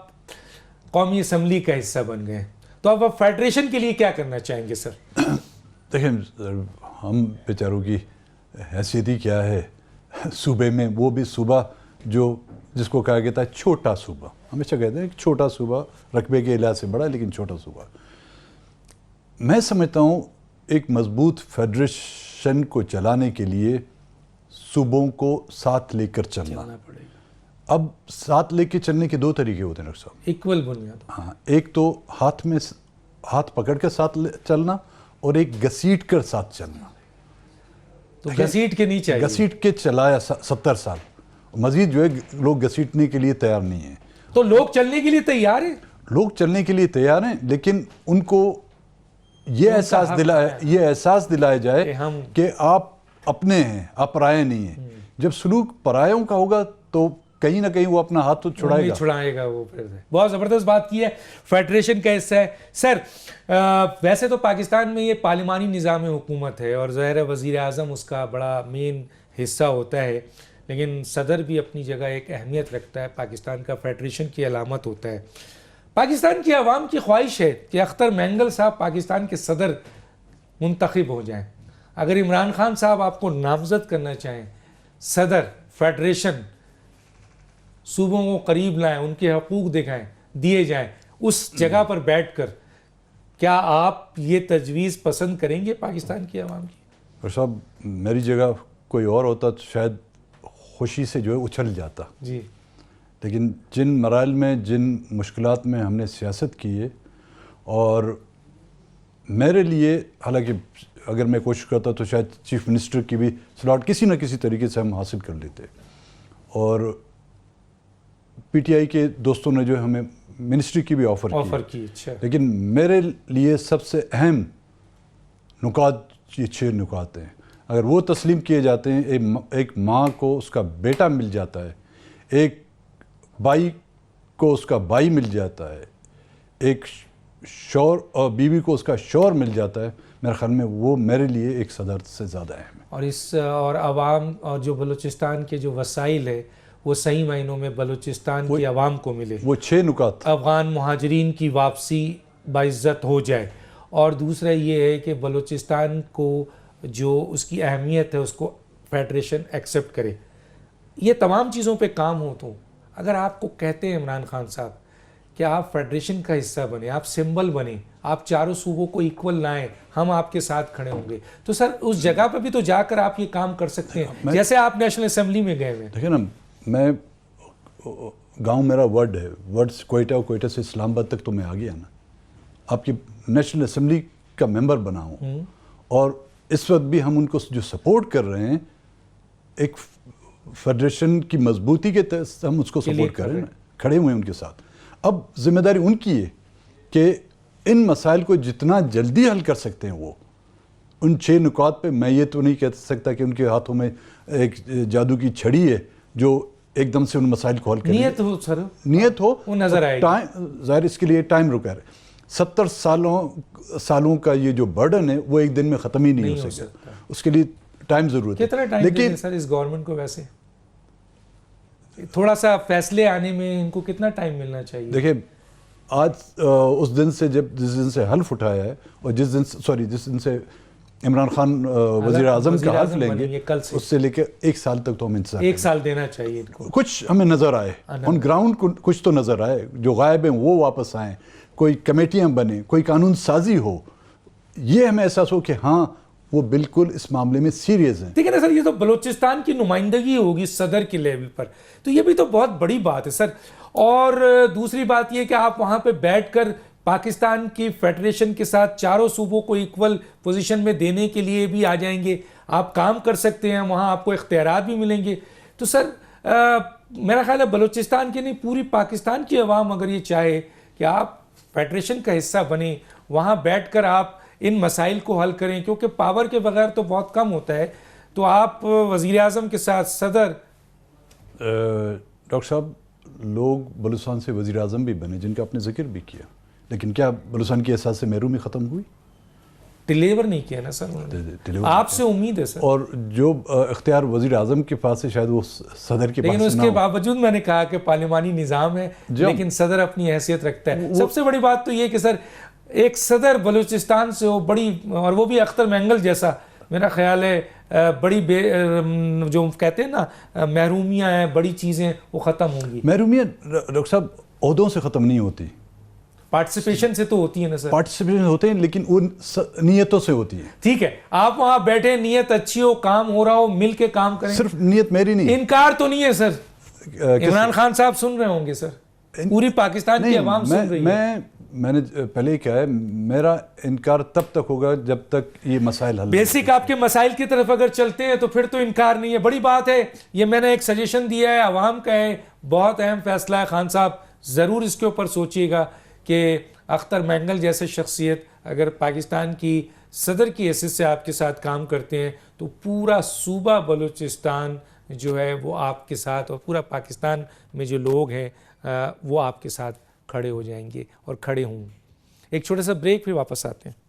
قومی اسمبلی کا حصہ بن گئے ہیں، تو اب آپ فیڈریشن کے لیے کیا کرنا چاہیں گے سر؟ دیکھیں، ہم بیچاروں کی حیثیت ہی کیا ہے صوبے میں، وہ بھی صوبہ جس کو کہا گیا ہے چھوٹا صوبہ. ہمیشہ کہتے ہیں کہ چھوٹا صوبہ رقبے کے لحاظ سے بڑا ہے لیکن چھوٹا صوبہ. میں سمجھتا ہوں ایک مضبوط فیڈریشن کو چلانے کے لیے صوبوں کو ساتھ لے کر چلنا. اب ساتھ لے کے چلنے کے دو طریقے ہوتے ہیں ڈاکٹر صاحب. ایکول بنیاد. ہاں, ایک تو ہاتھ پکڑ کر ساتھ چلنا اور ایک گھسیٹ کر ساتھ چلنا. تو گھسیٹ کے نہیں چاہیے. گھسیٹ کے چلایا 70 سال, مزید جو ہے لوگ گھسیٹنے کے لیے تیار نہیں ہیں. تو لوگ چلنے کے لیے تیار ہیں, لوگ چلنے کے لیے تیار ہیں, لیکن ان کو یہ احساس دلایا جائے کہ آپ اپنے ہیں, آپ پرائے نہیں ہیں. جب سلوک پرایوں کا ہوگا تو کہیں نہ کہیں وہ اپنا ہاتھ تو چھڑائے گا. وہ پھر بہت زبردست بات کی ہے, فیڈریشن کا حصہ ہے. سر ویسے تو پاکستان میں یہ پارلیمانی نظام حکومت ہے اور ظاہر وزیر اعظم اس کا بڑا مین حصہ ہوتا ہے, لیکن صدر بھی اپنی جگہ ایک اہمیت رکھتا ہے, پاکستان کا فیڈریشن کی علامت ہوتا ہے. پاکستان کی عوام کی خواہش ہے کہ اختر مینگل صاحب پاکستان کے صدر منتخب ہو جائیں. اگر عمران خان صاحب آپ کو نامزد کرنا چاہیں صدر فیڈریشن, صوبوں کو قریب لائیں, ان کے حقوق دیے جائیں, اس جگہ پر بیٹھ کر, کیا آپ یہ تجویز پسند کریں گے پاکستان کی عوام کی؟ ڈاکٹر صاحب میری جگہ کوئی اور ہوتا تو شاید خوشی سے جو ہے اچھل جاتا جی, لیکن جن مراحل میں, جن مشکلات میں ہم نے سیاست کی ہے, اور میرے لیے حالانکہ اگر میں کوشش کرتا تو شاید چیف منسٹر کی بھی سلاٹ کسی نہ کسی طریقے سے ہم حاصل کر لیتے, اور پی ٹی آئی کے دوستوں نے جو ہمیں منسٹری کی بھی آفر کی. لیکن میرے لیے سب سے اہم نکات یہ 6 نکات ہیں. اگر وہ تسلیم کیے جاتے ہیں, ایک ماں کو اس کا بیٹا مل جاتا ہے, ایک بھائی کو اس کا بھائی مل جاتا ہے, ایک شوہر اور بیوی کو اس کا شوہر مل جاتا ہے, میرے خیال میں وہ میرے لیے ایک صدر سے زیادہ اہم ہے. اور عوام اور جو بلوچستان کے جو وسائل ہے وہ صحیح معنوں میں بلوچستان کی عوام کو ملے. وہ 6 نکات. افغان مہاجرین کی واپسی باعزت ہو جائے, اور دوسرا یہ ہے کہ بلوچستان کو جو اس کی اہمیت ہے اس کو فیڈریشن ایکسیپٹ کرے. یہ تمام چیزوں پہ کام ہو. تو اگر آپ کو کہتے ہیں عمران خان صاحب کہ آپ فیڈریشن کا حصہ بنیں, آپ سمبل بنیں, آپ چاروں صوبوں کو ایکول لائیں, ہم آپ کے ساتھ کھڑے ہوں گے, تو سر اس جگہ پہ بھی تو جا کر آپ یہ کام کر سکتے ہیں جیسے آپ نیشنل اسمبلی میں گئے ہوئے. دیکھیں نا, میں گاؤں میرا ورڈ ہے, ورڈ کوئٹہ, اور کوئٹہ سے اسلام آباد تک تو میں آ گیا نا, آپ کی نیشنل اسمبلی کا ممبر بنا ہوں, اور اس وقت بھی ہم ان کو جو سپورٹ کر رہے ہیں ایک فیڈریشن کی مضبوطی کے تحت ہم اس کو سپورٹ کر رہے ہیں, کھڑے ہوئے ہیں ان کے ساتھ. اب ذمہ داری ان کی ہے کہ ان مسائل کو جتنا جلدی حل کر سکتے ہیں وہ ان 6 نکات پہ. میں یہ تو نہیں کہہ سکتا کہ ان کے ہاتھوں میں ایک جادو کی چھڑی ہے جو ایک دم سے ان مسائل کو حل کرے. نیت ہو وہ نظر آئے گی. ظاہر اس کے لیے ٹائم رکا ہے. 70 سالوں کا یہ جو برڈن ہے وہ ایک دن میں ختم ہی نہیں ہو سکتا, اس کے لیے ٹائم ضرورت ہے. کتنا ٹائم دیں سر اس گورنمنٹ کو؟ ویسے تھوڑا سا فیصلے آنے میں ان کو کتنا ٹائم ملنا چاہیے؟ دیکھیں آج اس دن سے جس دن سے حلف اٹھایا ہے, اور جس دن سے عمران خان وزیر اعظم کا حلف لیں گے, اس سے لے کے 1 سال تک تو ہم انتظار 1 سال دینا چاہیے ان کو. کچھ ہمیں نظر آئے آن گراؤنڈ, کچھ تو نظر آئے, جو غائب ہیں وہ واپس آئیں, کوئی کمیٹیاں بنیں, کوئی قانون سازی ہو, یہ ہمیں احساس ہو کہ ہاں وہ بالکل اس معاملے میں سیریس ہیں. ٹھیک ہے نا سر, یہ تو بلوچستان کی نمائندگی ہوگی صدر کے لیول پر, تو یہ بھی تو بہت بڑی بات ہے سر. اور دوسری بات یہ کہ آپ وہاں پہ بیٹھ کر پاکستان کی فیڈریشن کے ساتھ چاروں صوبوں کو ایکول پوزیشن میں دینے کے لیے بھی آ جائیں گے, آپ کام کر سکتے ہیں, وہاں آپ کو اختیارات بھی ملیں گے. تو سر میرا خیال ہے بلوچستان کی نہیں پوری پاکستان کی عوام اگر یہ چاہے کہ آپ فیڈریشن کا حصہ بنیں, وہاں بیٹھ کر آپ ان مسائل کو حل کریں, کیونکہ پاور کے بغیر تو بہت کم ہوتا ہے, تو آپ وزیر اعظم کے ساتھ صدر. ڈاکٹر صاحب لوگ بلوچستان سے وزیر اعظم بھی بنے جن کا آپ نے ذکر بھی کیا, لیکن کیا بلوچستان کی احساس سے محرومی ختم ہوئی؟ ڈیلیور نہیں کیا نا سر, آپ سے امید ہے سر. اور جو اختیار وزیر اعظم کے پاس ہے شاید وہ صدر کے پاس لیکن اس کے باوجود میں نے کہا کہ پارلیمانی نظام ہے, لیکن صدر اپنی حیثیت رکھتا ہے. سب سے بڑی بات تو یہ کہ سر ایک صدر بلوچستان سے ہو بڑی, اور وہ بھی اختر مینگل جیسا, میرا خیال ہے بڑی جو کہتے ہیں نا محرومیاں ہیں, بڑی چیزیں وہ ختم ہوں گی. محرومیاں ڈاکٹر صاحب عہدوں سے ختم نہیں ہوتی, پارٹیسپیشن سے تو ہوتی ہے نا سر. پارٹیسپیشن ہوتے ہیں لیکن ان نیتوں سے ہوتی ہے. ٹھیک ہے, آپ وہاں بیٹھے, نیت اچھی ہو, کام ہو رہا ہو, مل کے کام کریں. صرف نیت میری نہیں, انکار تو نہیں ہے سر, عمران خان صاحب سن رہے ہوں گے سر، پوری پاکستان کی عوام سن رہی ہے. میں نے پہلے ہی کہا ہے میرا انکار تب تک ہوگا جب تک یہ مسائل حل. بیسک آپ کے مسائل کی طرف اگر چلتے ہیں تو پھر تو انکار نہیں ہے. بڑی بات ہے یہ، میں نے ایک سجیشن دیا ہے، عوام کا ہے، بہت اہم فیصلہ ہے. خان صاحب ضرور اس کے اوپر سوچیے گا کہ اختر مینگل جیسے شخصیت اگر پاکستان کی صدر کی حیثیت سے آپ کے ساتھ کام کرتے ہیں تو پورا صوبہ بلوچستان جو ہے وہ آپ کے ساتھ، اور پورا پاکستان میں جو لوگ ہیں وہ آپ کے ساتھ کھڑے ہو جائیں گے اور کھڑے ہوں گے. ایک چھوٹا سا بریک، پھر واپس آتے ہیں.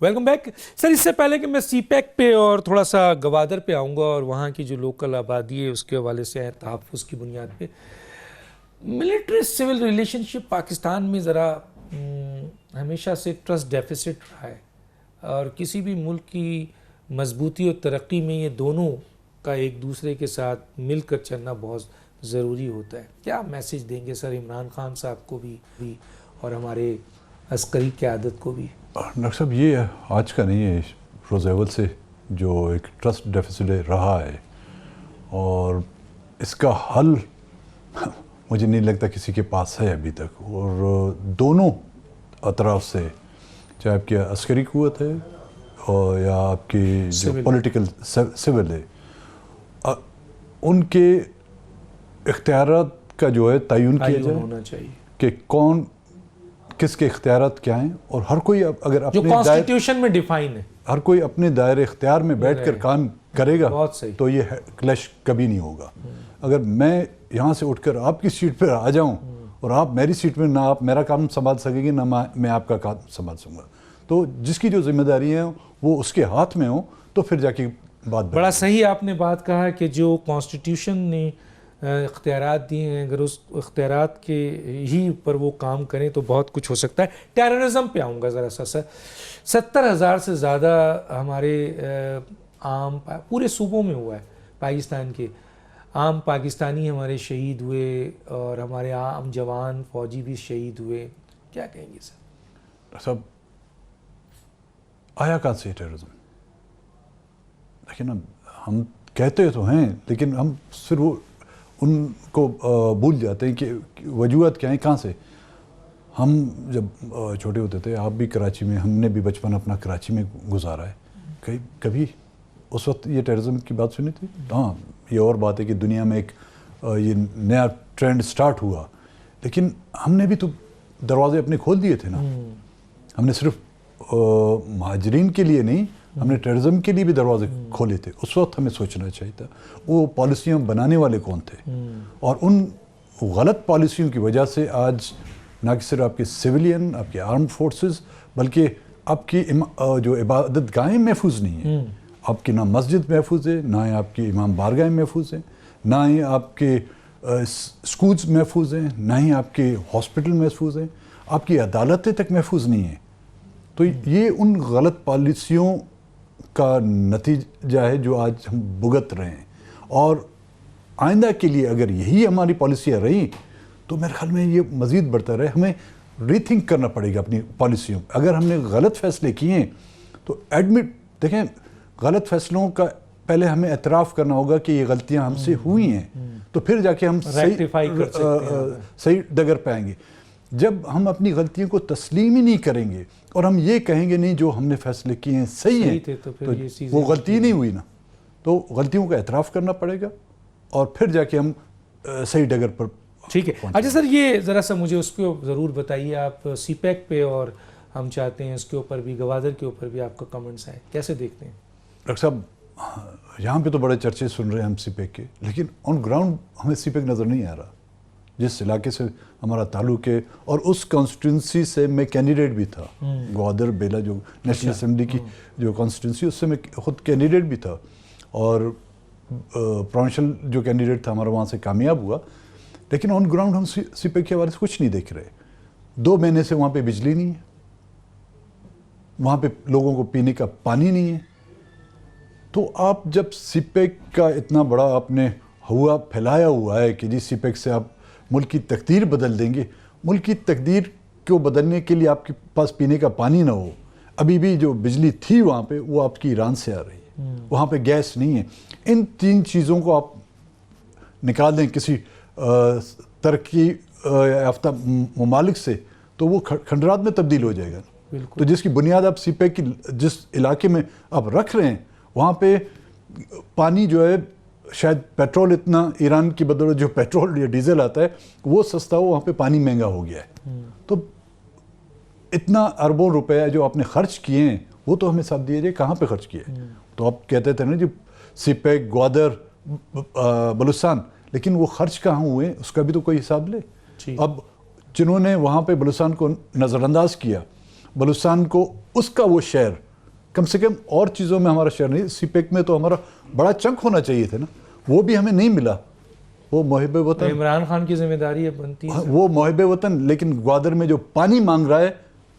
Welcome back. سر اس سے پہلے کہ میں سی پیک پہ اور تھوڑا سا گوادر پہ آؤں گا اور وہاں کی جو لوکل آبادی ہے اس کے حوالے سے تحفظ کی بنیاد پہ، ملٹری سول ریلیشن شپ پاکستان میں ذرا ہمیشہ سے ٹرسٹ ڈیفیسٹ رہا ہے، اور کسی بھی ملک کی مضبوطی اور ترقی میں یہ دونوں کا ایک دوسرے کے ساتھ مل کر چلنا بہت ضروری ہوتا ہے. کیا میسیج دیں گے سر عمران خان صاحب کو بھی اور ہمارے عسکری قیادت کو بھی؟ ڈاکٹر صاحب یہ آج کا نہیں ہے، روز اول سے جو ایک ٹرسٹ ڈیفیسٹ رہا ہے، اور اس کا حل مجھے نہیں لگتا کسی کے پاس ہے ابھی تک. اور دونوں اطراف سے، چاہے آپ کی عسکری قوت ہے اور یا آپ کی جو پولیٹیکل سول ہے، ان کے اختیارات کا جو ہے تعین کیا جائے ہونا چاہیے کہ کون کس کے اختیارات کیا ہیں، اور ہر کوئی اگر جو اپنے کانسٹیٹیوشن میں ڈیفائن ہے، ہر کوئی اپنے دائرے اختیار میں بیٹھ کر کام کرے گا بہت صحیح. تو یہ کلیش کبھی نہیں ہوگا. اگر میں یہاں سے اٹھ کر آپ کی سیٹ پر آ جاؤں اور آپ میری سیٹ میں، نہ آپ میرا کام سنبھال سکیں گے نہ میں آپ کا کام سنبھال سکوں گا، تو جس کی جو ذمہ داری ہیں وہ اس کے ہاتھ میں ہوں تو پھر جا کے بات. بڑا صحیح آپ نے بات کہا کہ جو کانسٹیٹیوشن نے اختیارات دیے ہیں، اگر اس اختیارات کے ہی اوپر وہ کام کریں تو بہت کچھ ہو سکتا ہے. ٹیررزم پہ آؤں گا ذرا سا سر. 70,000 سے زیادہ ہمارے عام پورے صوبوں میں ہوا ہے پاکستان کے، عام پاکستانی ہمارے شہید ہوئے اور ہمارے عام جوان فوجی بھی شہید ہوئے. کیا کہیں گے سر؟ صاحب آیا کہاں سے ٹیررزم؟ لیکن ہم کہتے تو ہیں لیکن ہم پھر وہ ان کو بھول جاتے ہیں کہ وجوہات کیا ہیں، کہاں سے. ہم جب چھوٹے ہوتے تھے، آپ بھی کراچی میں، ہم نے بھی بچپن اپنا کراچی میں گزارا ہے، کبھی اس وقت یہ ٹیررزم کی بات سنی تھی؟ ہاں، یہ اور بات ہے کہ دنیا میں ایک یہ نیا ٹرینڈ سٹارٹ ہوا، لیکن ہم نے بھی تو دروازے اپنے کھول دیے تھے نا. ہم نے صرف مہاجرین کے لیے نہیں، ہم نے ٹیررزم کے لیے بھی دروازے کھولے تھے. اس وقت ہمیں سوچنا چاہیے تھا وہ پالیسیاں بنانے والے کون تھے، اور ان غلط پالیسیوں کی وجہ سے آج نہ کہ صرف آپ کے سویلین، آپ کے آرم فورسز، بلکہ آپ کی جو عبادت گاہیں محفوظ نہیں ہیں. آپ کی نہ مسجد محفوظ ہے، نہ ہی آپ کی امام بارگاہیں محفوظ ہیں، نہ ہی آپ کے اسکولز محفوظ ہیں، نہ ہی آپ کے ہاسپٹل محفوظ ہیں، آپ کی عدالتیں تک محفوظ نہیں ہیں. تو یہ ان غلط پالیسیوں کا نتیجہ ہے جو آج ہم بھگت رہے ہیں. اور آئندہ کے لیے اگر یہی ہماری پالیسیاں رہیں تو میرے خیال میں یہ مزید بڑھتا رہے. ہمیں ری تھنک کرنا پڑے گا اپنی پالیسیوں. اگر ہم نے غلط فیصلے کیے تو دیکھیں، غلط فیصلوں کا پہلے ہمیں اعتراف کرنا ہوگا کہ یہ غلطیاں ہم سے ہوئی ہیں، تو پھر جا کے ہم صحیح ڈگر پائیں گے. جب ہم اپنی غلطیوں کو تسلیم ہی نہیں کریں گے اور ہم یہ کہیں گے نہیں جو ہم نے فیصلے کیے ہیں صحیح ہیں، تو وہ غلطی نہیں ہوئی نا. تو غلطیوں کا اعتراف کرنا پڑے گا اور پھر جا کے ہم صحیح ڈگر پر. ٹھیک ہے. اچھا سر، یہ ذرا سا مجھے اس کو ضرور بتائیے آپ سی پیک پہ، اور ہم چاہتے ہیں اس کے اوپر بھی، گوادر کے اوپر بھی آپ کا کمنٹس آئے، کیسے دیکھتے ہیں؟ ڈاکٹر صاحب یہاں پہ تو بڑے چرچے سن رہے ہیں ہم سی پیک کے، لیکن آن گراؤنڈ ہمیں سی پیک نظر نہیں آ رہا. جس علاقے سے ہمارا تعلق ہے اور اس کانسٹیٹوئنسی سے میں کینڈیڈیٹ بھی تھا، گوادر بیلا جو نیشنل اسمبلی کی جو کانسٹیٹوئنسی، اس سے میں خود کینڈیڈیٹ بھی تھا، اور پروونشل جو کینڈیڈیٹ تھا ہمارا وہاں سے کامیاب ہوا. لیکن آن گراؤنڈ ہم سی پیک کے حوالے سے کچھ نہیں دیکھ رہے. 2 مہینے سے وہاں پہ بجلی نہیں ہے، وہاں پہ لوگوں کو پینے کا پانی نہیں ہے. تو آپ جب سی پیک کا اتنا بڑا آپ نے ہوا پھیلایا ہوا ہے کہ جی سی پیک سے آپ ملک کی تقدیر بدل دیں گے, ملک کی تقدیر کو بدلنے کے لیے آپ کے پاس پینے کا پانی نہ ہو, ابھی بھی جو بجلی تھی وہاں پہ وہ آپ کی ایران سے آ رہی ہے, وہاں پہ گیس نہیں ہے, ان 3 چیزوں کو آپ نکال دیں کسی ترقی یافتہ ممالک سے تو وہ کھنڈرات میں تبدیل ہو جائے گا. تو جس کی بنیاد آپ سی پیک کی جس علاقے میں آپ رکھ رہے ہیں وہاں پہ پانی جو ہے شاید پیٹرول اتنا ایران کی بدولت جو پیٹرول یا ڈیزل آتا ہے وہ سستا ہو, وہاں پہ پانی مہنگا ہو گیا ہے. تو اتنا اربوں روپے جو آپ نے خرچ کیے ہیں وہ تو ہمیں حساب دیے جائے کہاں پہ خرچ کیے. تو آپ کہتے تھے نا جی سی پیک, گوادر, بلوچستان, لیکن وہ خرچ کہاں ہوئے اس کا بھی تو کوئی حساب لے. اب جنہوں نے وہاں پہ بلوچستان کو نظر انداز کیا, بلوچستان کو اس کا وہ شہر کم سے کم اور چیزوں میں ہمارا شہر نہیں, سی پیک میں تو ہمارا بڑا چنک ہونا چاہیے تھا نا, وہ بھی ہمیں نہیں ملا. وہ محب وطن, عمران خان کی ذمہ داری ہے بنتی ہے وہ محب وطن, لیکن گوادر میں جو پانی مانگ رہا ہے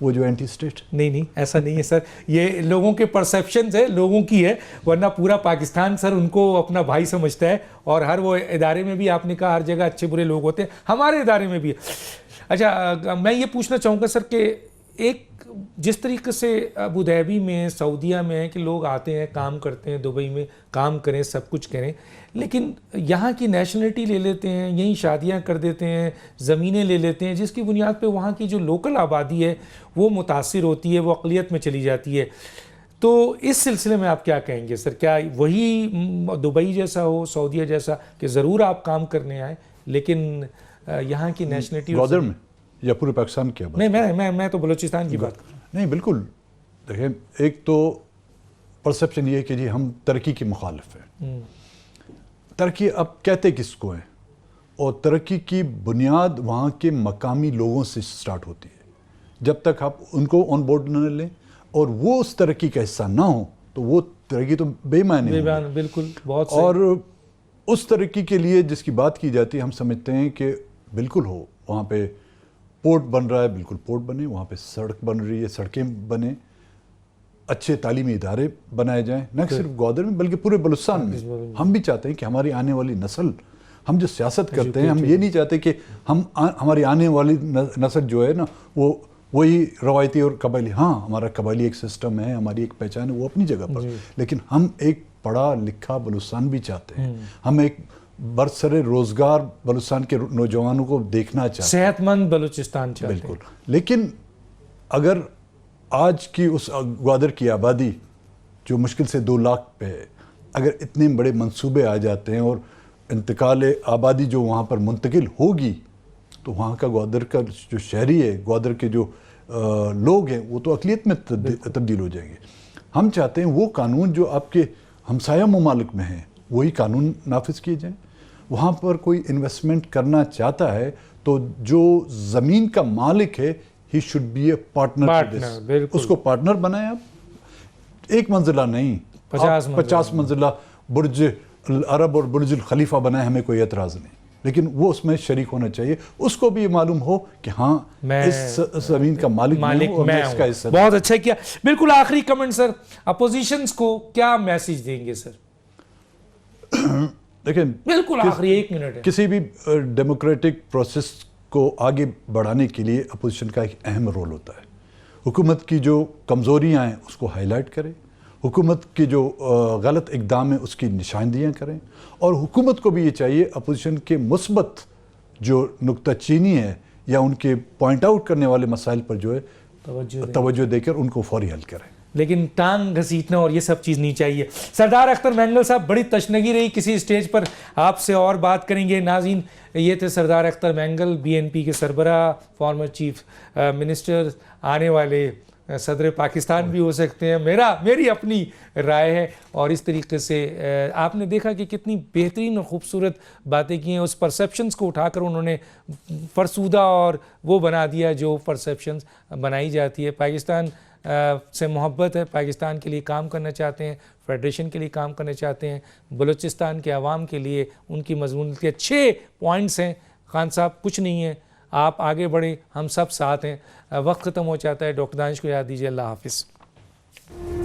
وہ جو اینٹی اسٹیٹ. نہیں ایسا نہیں ہے سر, یہ لوگوں کے پرسیپشنز ہے, لوگوں کی ہے, ورنہ پورا پاکستان سر ان کو اپنا بھائی سمجھتا ہے, اور ہر وہ ادارے میں بھی آپ نے کہا ہر جگہ اچھے برے لوگ ہوتے ہیں, ہمارے ادارے میں بھی ہے. اچھا میں یہ پوچھنا چاہوں گا سر کہ ایک جس طریقے سے ابو ظہبی میں, سعودیہ میں ہے کہ لوگ آتے ہیں کام کرتے ہیں, دبئی میں کام کریں, سب کچھ کریں, لیکن یہاں کی نیشنلٹی لے لیتے ہیں, یہیں شادیاں کر دیتے ہیں, زمینیں لے لیتے ہیں, جس کی بنیاد پہ وہاں کی جو لوکل آبادی ہے وہ متاثر ہوتی ہے, وہ اقلیت میں چلی جاتی ہے. تو اس سلسلے میں آپ کیا کہیں گے سر, کیا وہی دبئی جیسا ہو, سعودیہ جیسا کہ ضرور آپ کام کرنے آئیں لیکن یہاں کی نیشنلٹی گوادر میں یا پورے پاکستان کی بات؟ نہیں میں تو بلوچستان کی بات کر رہا ہوں. نہیں بالکل, دیکھیں ایک تو پرسیپشن یہ ہے کہ جی ہم ترقی کے مخالف ہیں. ترقی اب کہتے کس کو ہیں, اور ترقی کی بنیاد وہاں کے مقامی لوگوں سے سٹارٹ ہوتی ہے. جب تک آپ ان کو آن بورڈ نہ لیں اور وہ اس ترقی کا حصہ نہ ہوں تو وہ ترقی تو بے معنی ہے. بالکل, بہت صحیح. اور اس ترقی کے لیے جس کی بات کی جاتی ہے ہم سمجھتے ہیں کہ بالکل ہو, وہاں پہ پورٹ بن رہا ہے, بالکل پورٹ بنے, وہاں پہ سڑک بن رہی ہے, سڑکیں بنے, اچھے تعلیمی ادارے بنائے جائیں, نہ صرف گوادر میں بلکہ پورے بلوچستان میں. ہم بھی چاہتے ہیں کہ ہماری آنے والی نسل, ہم جو سیاست کرتے ہیں ہم یہ نہیں چاہتے کہ ہماری آنے والی نسل جو ہے نا وہ وہی روایتی اور قبائلی, ہاں ہمارا قبائلی ایک سسٹم ہے, ہماری ایک پہچان ہے وہ اپنی جگہ پر, لیکن ہم ایک پڑھا لکھا بلوچستان بھی چاہتے ہیں. ہم ایک برسر روزگار بلوچستان کے نوجوانوں کو دیکھنا چاہتے ہیں, صحت مند بلوچستان چاہتے ہیں. بالکل. لیکن اگر آج کی اس گوادر کی آبادی جو مشکل سے 2 لاکھ پہ ہے, اگر اتنے بڑے منصوبے آ جاتے ہیں اور انتقال آبادی جو وہاں پر منتقل ہوگی تو وہاں کا گوادر کا جو شہری ہے, گوادر کے جو لوگ ہیں وہ تو اقلیت میں تبدیل ہو جائیں گے. ہم چاہتے ہیں وہ قانون جو آپ کے ہمسایہ ممالک میں ہیں وہی قانون نافذ کیے جائیں. وہاں پر کوئی انویسٹمنٹ کرنا چاہتا ہے تو جو زمین کا مالک ہے he should be a partner. اس کو پارٹنر بنائیں آپ, 1 منزلہ نہیں 50 منزلہ برج العرب اور برج الخلیفہ بنائیں, ہمیں کوئی اعتراض نہیں, لیکن وہ اس میں شریک ہونا چاہیے. اس کو بھی معلوم ہو کہ ہاں اس زمین کا مالک میں ہوں اور میں اس کا حصہ. بہت اچھا کیا. بالکل آخری کمنٹ سر, اپوزیشنز کو کیا میسیج دیں گے سر؟ دیکھیں بالکل آخری 1 منٹ ہے. کسی بھی ڈیموکریٹک پروسیس کو آگے بڑھانے کے لیے اپوزیشن کا ایک اہم رول ہوتا ہے. حکومت کی جو کمزوریاں ہیں اس کو ہائی لائٹ کریں, حکومت کی جو غلط اقدام ہے اس کی نشاندہیاں کریں, اور حکومت کو بھی یہ چاہیے اپوزیشن کے مثبت جو نکتہ چینی ہے یا ان کے پوائنٹ آؤٹ کرنے والے مسائل پر جو ہے توجہ دے کر ان کو فوری حل کریں. لیکن ٹانگ گھسیٹنا اور یہ سب چیز نہیں چاہیے. سردار اختر مینگل صاحب, بڑی تشنگی رہی کسی اسٹیج پر آپ سے اور بات کریں گے. ناظرین, یہ تھے سردار اختر مینگل, BNP کے سربراہ, فارمر چیف منسٹر, آنے والے صدر پاکستان بھی ہو سکتے ہیں, میری اپنی رائے ہے. اور اس طریقے سے آپ نے دیکھا کہ کتنی بہترین اور خوبصورت باتیں کی ہیں. اس پرسیپشنز کو اٹھا کر انہوں نے فرسودہ اور وہ بنا دیا جو پرسیپشنز بنائی جاتی ہے. پاکستان سے محبت ہے, پاکستان کے لیے کام کرنا چاہتے ہیں, فیڈریشن کے لیے کام کرنا چاہتے ہیں, بلوچستان کے عوام کے لیے ان کی مضمون کے اچھے پوائنٹس ہیں. خان صاحب کچھ نہیں ہے, آپ آگے بڑھیں, ہم سب ساتھ ہیں. وقت ختم ہو جاتا ہے. ڈاکٹر دانش کو یاد دیجیے. اللہ حافظ. ہیں.